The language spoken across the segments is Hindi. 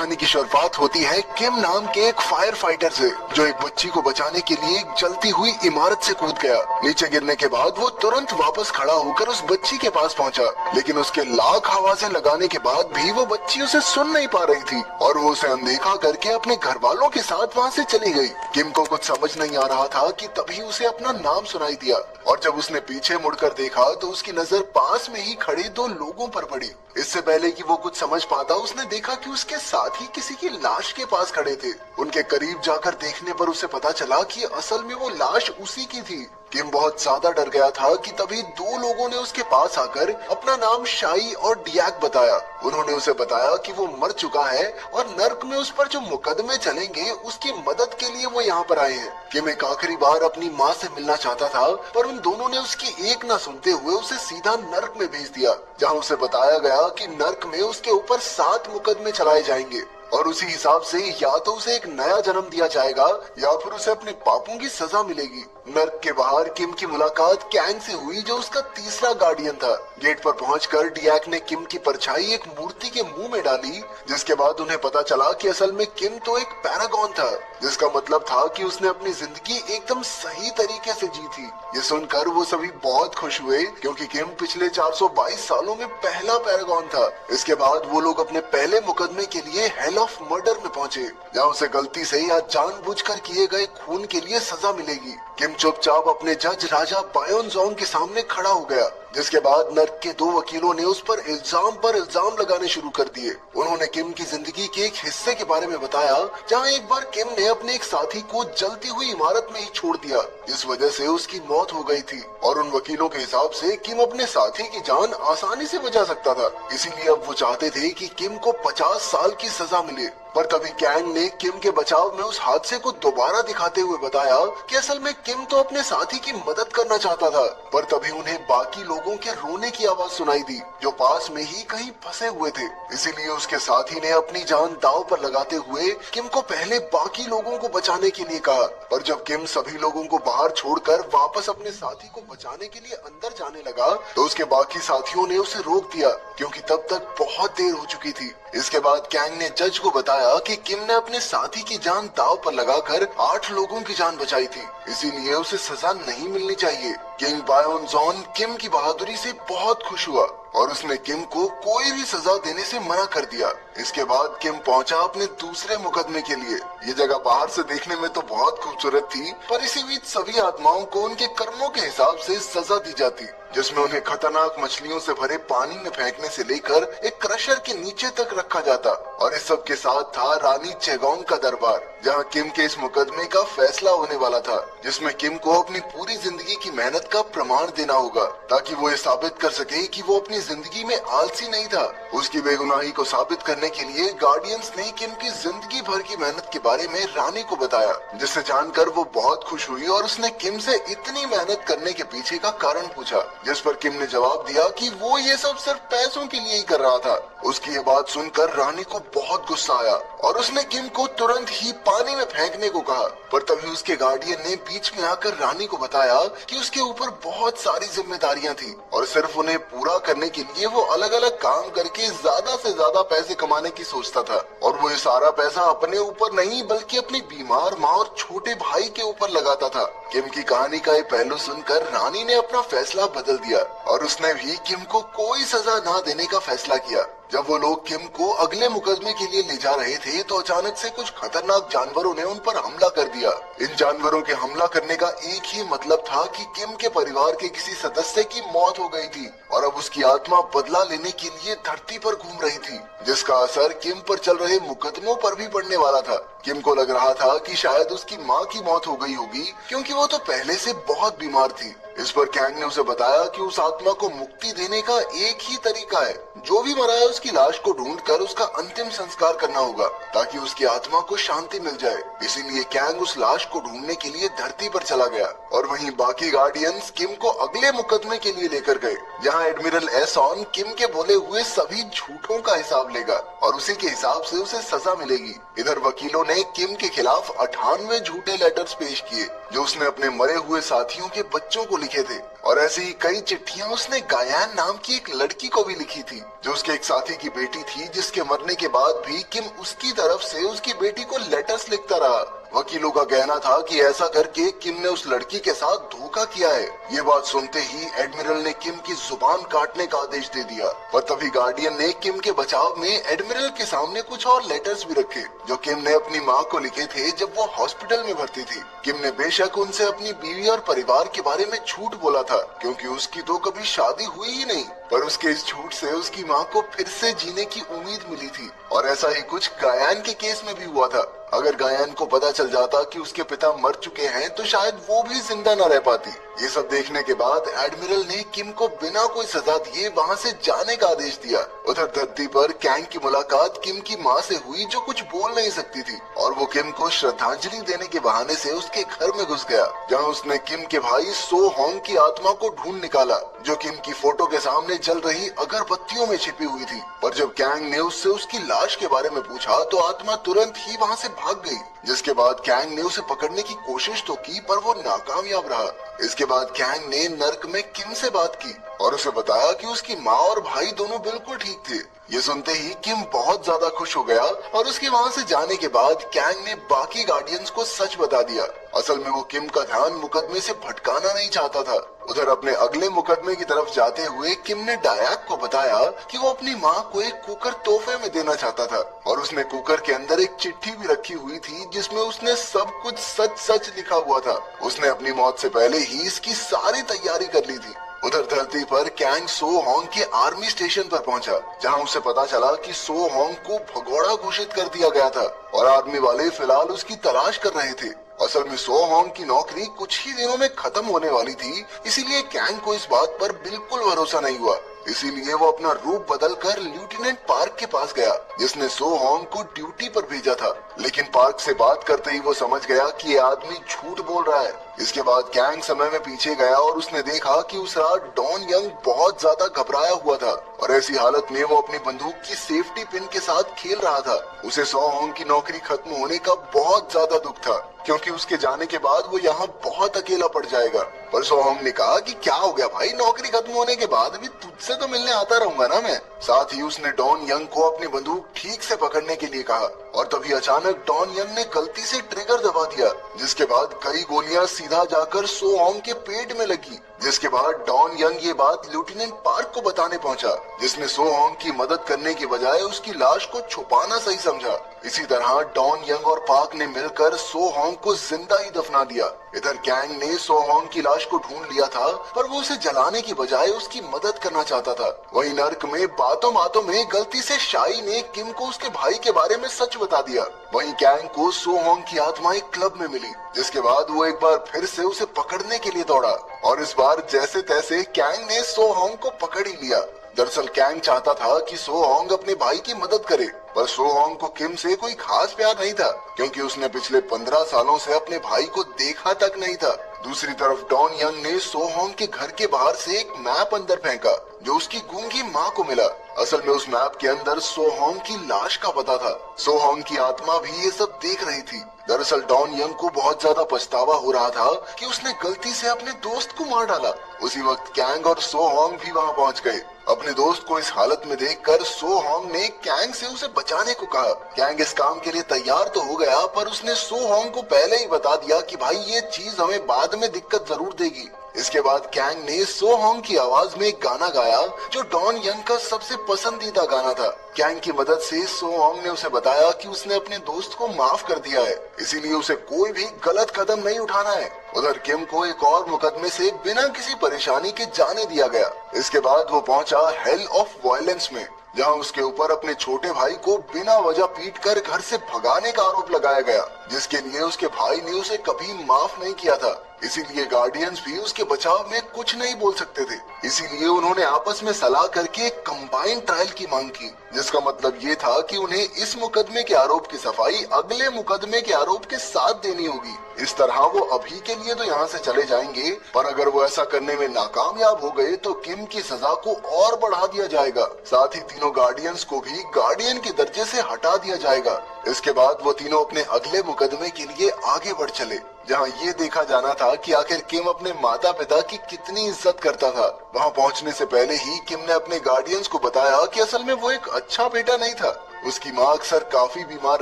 कहानी की शुरुआत होती है किम नाम के एक फायर फाइटर से, जो एक बच्ची को बचाने के लिए एक जलती हुई इमारत से कूद गया। नीचे गिरने के बाद वो तुरंत वापस खड़ा होकर उस बच्ची के पास पहुंचा, लेकिन उसके लाख आवाजें लगाने के बाद भी वो बच्ची उसे सुन नहीं पा रही थी और वो उसे अनदेखा करके अपने घर वालों के साथ वहाँ से चली गई। किम को कुछ समझ नहीं आ रहा था कि तभी उसे अपना नाम सुनाई दिया और जब उसने पीछे मुड़कर देखा तो उसकी नजर पास में ही खड़े दो लोगों पर पड़ी। इससे पहले कि वो कुछ समझ पाता, उसने देखा कि उसके साथ ही किसी की लाश के पास खड़े थे। उनके करीब जाकर देखने पर उसे पता चला कि असल में वो लाश उसी की थी। किम बहुत ज्यादा डर गया था कि तभी दो लोगों ने उसके पास आकर अपना नाम शाई और डियाक बताया। उन्होंने उसे बताया कि वो मर चुका है और नर्क में उस पर जो मुकदमे चलेंगे उसकी मदद के लिए वो यहाँ पर आए हैं। किम एक आखिरी बार अपनी माँ से मिलना चाहता था, पर उन दोनों ने उसकी एक न सुनते हुए उसे सीधा नर्क में भेज दिया, जहाँ उसे बताया गया कि नर्क में उसके ऊपर 7 मुकदमे चलाए जाएंगे और उसी हिसाब से या तो उसे एक नया जन्म दिया जाएगा या फिर उसे अपने पापों की सजा मिलेगी। नर्क के बाहर किम की मुलाकात कैंग से हुई, जो उसका तीसरा गार्डियन था। गेट पर पहुंचकर डियाक ने किम की परछाई एक मूर्ति के मुंह में डाली, जिसके बाद उन्हें पता चला कि असल में किम तो एक पैरागॉन था, जिसका मतलब था कि उसने अपनी जिंदगी एकदम सही तरीके से जी थी। ये सुनकर वो सभी बहुत खुश हुए, क्योंकि किम पिछले 422 सालों में पहला पैरागॉन था। इसके बाद वो लोग अपने पहले मुकदमे के लिए हेल ऑफ मर्डर में पहुंचे, जहाँ उसे गलती से या जानबूझकर किए गए खून के लिए सजा मिलेगी। किम चुपचाप अपने जज राजा बायोन जोंग के सामने खड़ा हो गया, जिसके बाद नर्क के 2 वकीलों ने उस पर इल्जाम लगाने शुरू कर दिए। उन्होंने किम की जिंदगी के एक हिस्से के बारे में बताया, जहां एक बार किम ने अपने एक साथी को जलती हुई इमारत में ही छोड़ दिया, जिस वजह से उसकी मौत हो गई थी। और उन वकीलों के हिसाब से किम अपने साथी की जान आसानी से बचा सकता था, इसीलिए अब वो चाहते थे कि किम को 50 साल की सजा मिले। पर तभी कैंग ने किम के बचाव में उस हादसे को दोबारा दिखाते हुए बताया कि असल में किम तो अपने साथी की मदद करना चाहता था। पर तभी उन्हें बाकी लोगों के रोने की आवाज सुनाई दी, जो पास में ही कहीं फंसे हुए थे। इसीलिए उसके साथी ने अपनी जान दांव पर लगाते हुए किम को पहले बाकी लोगों को बचाने के लिए कहा। पर जब किम सभी लोगों को बाहर छोड़कर वापस अपने साथी को बचाने के लिए अंदर जाने लगा, तो उसके बाकी साथियों ने उसे रोक दिया, क्योंकि तब तक बहुत देर हो चुकी थी। इसके बाद कैंग ने जज को बताया कि किम ने अपने साथी की जान दांव पर लगाकर 8 लोगों की जान बचाई थी, इसीलिए उसे सजा नहीं मिलनी चाहिए। किंग बायोन जोंग किम की बहादुरी से बहुत खुश हुआ और उसने किम को कोई भी सजा देने से मना कर दिया। इसके बाद किम पहुंचा अपने दूसरे मुकदमे के लिए। ये जगह बाहर से देखने में तो बहुत खूबसूरत थी, पर इसी बीच सभी आत्माओं को उनके कर्मों के हिसाब से सजा दी जाती, जिसमें उन्हें खतरनाक मछलियों से भरे पानी में फेंकने से लेकर एक क्रशर के नीचे तक रखा जाता। और इस सब के साथ था रानी चेगोंग का दरबार, जहां किम के इस मुकदमे का फैसला होने वाला था, जिसमें किम को अपनी पूरी जिंदगी की मेहनत का प्रमाण देना होगा, ताकि वो ये साबित कर सके कि वो अपनी जिंदगी में आलसी नहीं था। उसकी बेगुनाही को साबित करने के लिए गार्डियंस ने किम की जिंदगी भर की मेहनत के बारे में रानी को बताया, जिससे जानकर वो बहुत खुश हुई और उसने किम से इतनी मेहनत करने के पीछे का कारण पूछा, जिस पर किम ने जवाब दिया कि वो ये सब सिर्फ पैसों के लिए ही कर रहा था। उसकी ये बात सुनकर रानी को बहुत गुस्सा आया और उसने किम को तुरंत ही पानी में फेंकने को कहा। पर तभी उसके गार्डियन ने बीच में आकर रानी को बताया कि उसके ऊपर बहुत सारी जिम्मेदारियां थी और सिर्फ उन्हें पूरा करने के लिए वो अलग अलग काम करके ज्यादा से ज्यादा पैसे कमाने की सोचता था। और वो ये सारा पैसा अपने ऊपर नहीं बल्कि अपनी बीमार माँ और छोटे भाई के ऊपर लगाता था। किम की कहानी का ये पहलू सुनकर रानी ने अपना फैसला बदल दिया और उसने भी किम को कोई सजा न देने का फैसला किया। जब वो लोग किम को अगले मुकदमे के लिए ले जा रहे थे, तो अचानक से कुछ खतरनाक जानवरों ने उन पर हमला कर दिया। इन जानवरों के हमला करने का एक ही मतलब था कि किम के परिवार के किसी सदस्य की मौत हो गई थी और अब उसकी आत्मा बदला लेने के लिए धरती पर घूम रही थी, जिसका असर किम पर चल रहे मुकदमों पर भी पड़ने वाला था। किम को लग रहा था कि शायद उसकी माँ की मौत हो गई होगी, क्योंकि वो तो पहले से बहुत बीमार थी। इस पर कैंग ने उसे बताया कि उस आत्मा को मुक्ति देने का एक ही तरीका है, जो भी मरा है उसकी लाश को ढूंढकर उसका अंतिम संस्कार करना होगा, ताकि उसकी आत्मा को शांति मिल जाए। इसीलिए कैंग उस लाश को ढूंढने के लिए धरती पर चला गया और वहीं बाकी गार्डियंस किम को अगले मुकदमे के लिए लेकर गए, जहां एडमिरल एसॉन किम के बोले हुए सभी झूठों का हिसाब लेगा और उसी के हिसाब से उसे सजा मिलेगी। इधर वकीलों ने किम के खिलाफ 98 झूठे लेटर्स पेश किए, जो उसने अपने मरे हुए साथियों के बच्चों को लिखे थे, और ऐसी ही कई चिट्ठियां जहाँ उसने गायन नाम की एक लड़की को भी लिखी थी, जो उसके एक साथी की बेटी थी, जिसके मरने के बाद भी किम उसकी तरफ से उसकी बेटी को लेटर्स लिखता रहा। वकीलों का कहना था कि ऐसा करके किम ने उस लड़की के साथ धोखा किया है। ये बात सुनते ही एडमिरल ने किम की जुबान काटने का आदेश दे दिया, पर तभी गार्डियन ने किम के बचाव में एडमिरल के सामने कुछ और लेटर्स भी रखे, जो किम ने अपनी माँ को लिखे थे जब वो हॉस्पिटल में भर्ती थी। किम ने बेशक उनसे अपनी बीवी और परिवार के बारे में झूठ बोला था, क्योंकि उसकी तो कभी शादी हुई ही नहीं, पर उसके इस झूठ से उसकी माँ को फिर से जीने की उम्मीद मिली थी। और ऐसा ही कुछ गायन के केस में भी हुआ था। अगर गायन को पता चल जाता कि उसके पिता मर चुके हैं तो शायद वो भी जिंदा न रह पाती। ये सब देखने के बाद एडमिरल ने किम को बिना कोई सजा दिए वहाँ से जाने का आदेश दिया। उधर धरती पर कैंग की मुलाकात किम की माँ से हुई, जो कुछ बोल नहीं सकती थी, और वो किम को श्रद्धांजलि देने के बहाने से उसके घर में घुस गया, जहाँ उसने किम के भाई सो होंग की आत्मा को ढूंढ निकाला, जो किम की फोटो के सामने जल रही अगरबत्तियों में छिपी हुई थी। पर जब कैंग ने उससे उसकी लाश के बारे में पूछा तो आत्मा तुरंत ही वहाँ से भाग गई, जिसके बाद कैंग ने उसे पकड़ने की कोशिश तो की, पर वो नाकामयाब रहा। इसके बाद कैंग ने नर्क में किम से बात की और उसे बताया कि उसकी माँ और भाई दोनों बिल्कुल ठीक थे। ये सुनते ही किम बहुत ज्यादा खुश हो गया और उसके वहाँ से जाने के बाद कैंग ने बाकी गार्डियंस को सच बता दिया। असल में वो किम का ध्यान मुकदमे से भटकाना नहीं चाहता था। उधर अपने अगले मुकदमे की तरफ जाते हुए किम ने डायक को बताया कि वो अपनी माँ को एक कुकर तोहफे में देना चाहता था, और उसने कुकर के अंदर एक चिट्ठी भी रखी हुई थी जिसमें उसने सब कुछ सच सच लिखा हुआ था। उसने अपनी मौत से पहले ही इसकी सारी तैयारी कर ली थी। उधर धरती पर कैंग सो होंग के आर्मी स्टेशन पर पहुंचा, जहां उसे पता चला कि सो होंग को भगोड़ा घोषित कर दिया गया था और आर्मी वाले फिलहाल उसकी तलाश कर रहे थे। असल में सो होंग की नौकरी कुछ ही दिनों में खत्म होने वाली थी, इसीलिए कैंग को इस बात पर बिल्कुल भरोसा नहीं हुआ। इसीलिए वो अपना रूप बदलकर लेफ्टिनेंट पार्क के पास गया, जिसने सो होंग को ड्यूटी पर भेजा था। लेकिन पार्क से बात करते ही वो समझ गया कि ये आदमी झूठ बोल रहा है। इसके बाद कैंग समय में पीछे गया और उसने देखा कि उस रात डॉन यंग बहुत ज्यादा घबराया हुआ था और ऐसी हालत में वो अपनी बंदूक की सेफ्टी पिन के साथ खेल रहा था। उसे सो होंग की नौकरी खत्म होने का बहुत ज्यादा दुख था, क्योंकि उसके जाने के बाद वो यहाँ बहुत अकेला पड़ जाएगा। पर सो होंग ने कहा कि क्या हो गया भाई, नौकरी खत्म होने के बाद भी तुझसे तो मिलने आता रहूंगा ना मैं। साथ ही उसने डॉन यंग को अपनी बंदूक ठीक से पकड़ने के लिए कहा, और तभी अचानक डॉन यंग ने गलती से ट्रिगर दबा दिया, जिसके बाद कई गोलियां सीधा जाकर सो होंग के पेट में लगी। जिसके बाद डॉन यंग ये बात लेफ्टिनेंट पार्क को बताने पहुंचा, जिसने सो होंग की मदद करने की बजाय उसकी लाश को छुपाना सही समझा। इसी तरह डॉन यंग और पार्क ने मिलकर सो होंग को जिंदा ही दफना दिया। इधर कैंग ने सो होंग की लाश को ढूंढ लिया था, पर वो उसे जलाने की बजाय उसकी मदद करना चाहता था। वहीं नर्क में बातों बातों में गलती से शाई ने किम को उसके भाई के बारे में सच बता दिया। वहीं कैंग को सो होंग की आत्मा एक क्लब में मिली, जिसके बाद वो एक बार फिर से उसे पकड़ने के लिए दौड़ा, और इस बार जैसे तैसे कैंग ने सो होंग को पकड़ ही लिया। दरअसल कैंग चाहता था कि सो होंग अपने भाई की मदद करे, पर सो होंग को किम से कोई खास प्यार नहीं था, क्योंकि उसने पिछले 15 सालों से अपने भाई को देखा तक नहीं था। दूसरी तरफ डॉन यंग ने सो होंग के घर के बाहर से एक मैप अंदर फेंका, जो उसकी गूंगी माँ को मिला। असल में उस मैप के अंदर सो होंग की लाश का पता था। सो होंग की आत्मा भी ये सब देख रही थी। दरअसल डॉन यंग को बहुत ज्यादा पछतावा हो रहा था कि उसने गलती से अपने दोस्त को मार डाला। उसी वक्त कैंग और सो होंग भी वहाँ पहुँच गए। अपने दोस्त को इस हालत में देखकर सो होंग ने कैंग से उसे बचाने को कहा। कैंग इस काम के लिए तैयार तो हो गया, पर उसने सो होंग को पहले ही बता दिया कि भाई ये चीज हमें बाद में दिक्कत जरूर देगी। इसके बाद कैंग ने सो होंग की आवाज में एक गाना गाया, जो डॉन यंग का सबसे पसंदीदा गाना था। कैंग की मदद से सो होंग ने उसे बताया कि उसने अपने दोस्त को माफ कर दिया है, इसीलिए उसे कोई भी गलत कदम नहीं उठाना है। उधर किम को एक और मुकदमे से बिना किसी परेशानी के जाने दिया गया। इसके बाद वो पहुंचा हेल ऑफ वायलेंस में, जहां उसके ऊपर अपने छोटे भाई को बिना वजह पीटकर घर से भगाने का आरोप लगाया गया, जिसके लिए उसके भाई ने उसे कभी माफ नहीं किया था। इसीलिए गार्डियंस भी उसके बचाव में कुछ नहीं बोल सकते थे। इसीलिए उन्होंने आपस में सलाह करके एक कंबाइंड ट्रायल की मांग की, जिसका मतलब ये था कि उन्हें इस मुकदमे के आरोप की सफाई अगले मुकदमे के आरोप के साथ देनी होगी। इस तरह वो अभी के लिए तो यहाँ से चले जाएंगे, पर अगर वो ऐसा करने में नाकामयाब हो गए तो किम की सजा को और बढ़ा दिया जाएगा। साथ ही तीनों गार्डियंस को भी गार्डियन के दर्जे से हटा दिया जाएगा। इसके बाद वो तीनों अपने अगले मुकदमे के लिए आगे बढ़ चले, जहां ये देखा जाना था कि आखिर किम अपने माता पिता की कितनी इज्जत करता था। वहां पहुंचने से पहले ही किम ने अपने गार्डियंस को बताया कि असल में वो एक अच्छा बेटा नहीं था। उसकी माँ अक्सर काफी बीमार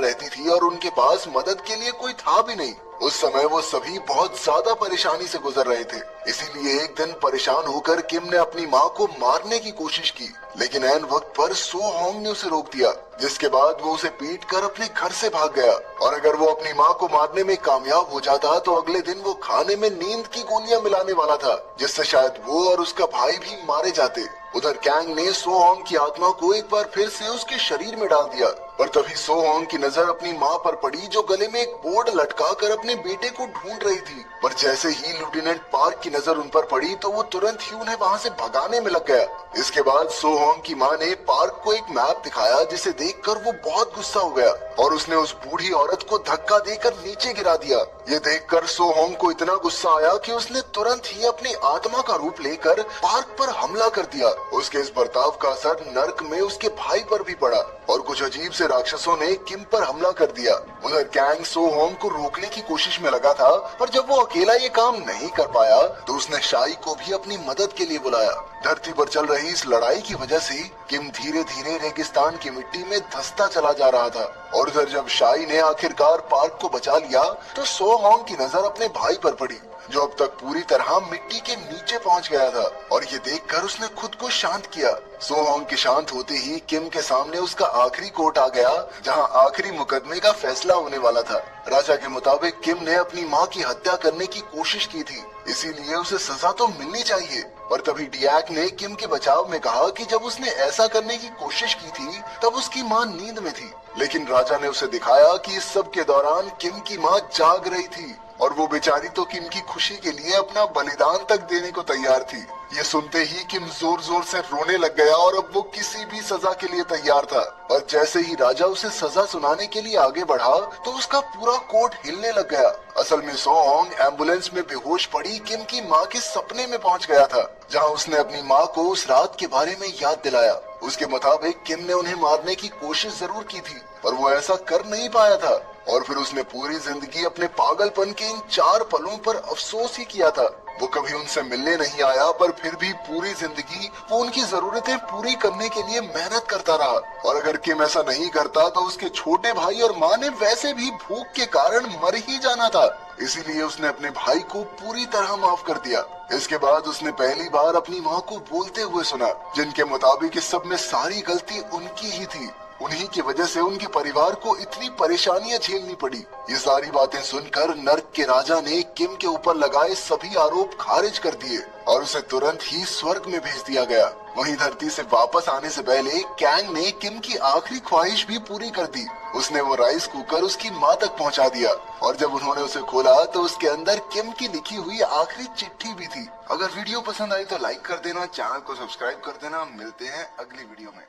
रहती थी और उनके पास मदद के लिए कोई था भी नहीं। उस समय वो सभी बहुत ज्यादा परेशानी से गुजर रहे थे। इसीलिए एक दिन परेशान होकर किम ने अपनी माँ को मारने की कोशिश की, लेकिन ऐन वक्त पर सो होंग ने उसे रोक दिया, जिसके बाद वो उसे पीट कर अपने घर से भाग गया। और अगर वो अपनी माँ को मारने में कामयाब हो जाता तो अगले दिन वो खाने में नींद की गोलियां मिलाने वाला था, जिससे शायद वो और उसका भाई भी मारे जाते। उधर कैंग ने सो होंग की आत्मा को एक बार फिर से उसके शरीर में डाल दिया, पर तभी सो होंग की नजर अपनी माँ पर पड़ी, जो गले में एक बोर्ड लटका कर अपने बेटे को ढूंढ रही थी। पर जैसे ही लेफ्टिनेंट पार्क की नजर उन पर पड़ी तो वो तुरंत ही उन्हें वहाँ से भगाने में लग गया। इसके बाद सो होंग की माँ ने पार्क को एक मैप दिखाया, जिसे देखकर वो बहुत गुस्सा हो गया और उसने उस बूढ़ी औरत को धक्का देकर नीचे गिरा दिया। ये देखकर सो होंग को इतना गुस्सा आया कि उसने तुरंत ही अपनी आत्मा का रूप लेकर पार्क पर हमला कर दिया। उसके इस बर्ताव का असर नर्क में उसके भाई पर भी पड़ा और कुछ अजीब से राक्षसों ने किम पर हमला कर दिया। उधर कैंग सो होंग को रोकने की कोशिश में लगा था, पर जब वो अकेला ये काम नहीं कर पाया तो उसने शाई को भी अपनी मदद के लिए बुलाया। धरती पर चल रही इस लड़ाई की वजह से किम धीरे धीरे रेगिस्तान की मिट्टी में धंसता चला जा रहा था। और उधर जब शाई ने आखिरकार पार्क को बचा लिया तो सो होंग की नजर अपने भाई पर पड़ी, जो अब तक पूरी तरह मिट्टी के नीचे पहुंच गया था। और ये देखकर उसने खुद को शांत किया। सो होंग के शांत होते ही किम के सामने उसका आखिरी कोर्ट आ गया, जहां आखिरी मुकदमे का फैसला होने वाला था। राजा के मुताबिक किम ने अपनी माँ की हत्या करने की कोशिश की थी, इसीलिए उसे सजा तो मिलनी चाहिए। पर तभी डियाक ने किम के बचाव में कहा कि जब उसने ऐसा करने की कोशिश की थी तब उसकी माँ नींद में थी, लेकिन राजा ने उसे दिखाया कि इस सब के दौरान किम की माँ जाग रही थी और वो बेचारी तो किम की खुशी के लिए अपना बलिदान तक देने को तैयार थी। ये सुनते ही किम जोर जोर से रोने लग गया और अब वो किसी भी सजा के लिए तैयार था। और जैसे ही राजा उसे सजा सुनाने के लिए आगे बढ़ा तो उसका पूरा कोर्ट हिलने लग गया। असल में सो होंग एम्बुलेंस में बेहोश पड़ी किम की माँ के सपने में पहुंच गया था, जहां उसने अपनी माँ को उस रात के बारे में याद दिलाया। उसके मुताबिक किम ने उन्हें मारने की कोशिश जरूर की थी, पर वो ऐसा कर नहीं पाया था। और फिर उसने पूरी जिंदगी अपने पागलपन के इन 4 पलों पर अफसोस ही किया था। वो कभी उनसे मिलने नहीं आया, पर फिर भी पूरी जिंदगी वो उनकी जरूरतें पूरी करने के लिए मेहनत करता रहा। और अगर किम ऐसा नहीं करता तो उसके छोटे भाई और माँ ने वैसे भी भूख के कारण मर ही जाना था। इसीलिए उसने अपने भाई को पूरी तरह माफ कर दिया। इसके बाद उसने पहली बार अपनी माँ को बोलते हुए सुना, जिनके मुताबिक इस सब में सारी गलती उनकी ही थी। उन्हीं की वजह से उनके परिवार को इतनी परेशानियां झेलनी पड़ी। ये सारी बातें सुनकर नर्क के राजा ने किम के ऊपर लगाए सभी आरोप खारिज कर दिए और उसे तुरंत ही स्वर्ग में भेज दिया गया। वहीं धरती से वापस आने से पहले कैंग ने किम की आखिरी ख्वाहिश भी पूरी कर दी। उसने वो राइस कुकर उसकी माँ तक पहुँचा दिया और जब उन्होंने उसे खोला तो उसके अंदर किम की लिखी हुई आखिरी चिट्ठी भी थी। अगर वीडियो पसंद आई तो लाइक कर देना, चैनल को सब्सक्राइब कर देना। मिलते हैं अगली वीडियो में।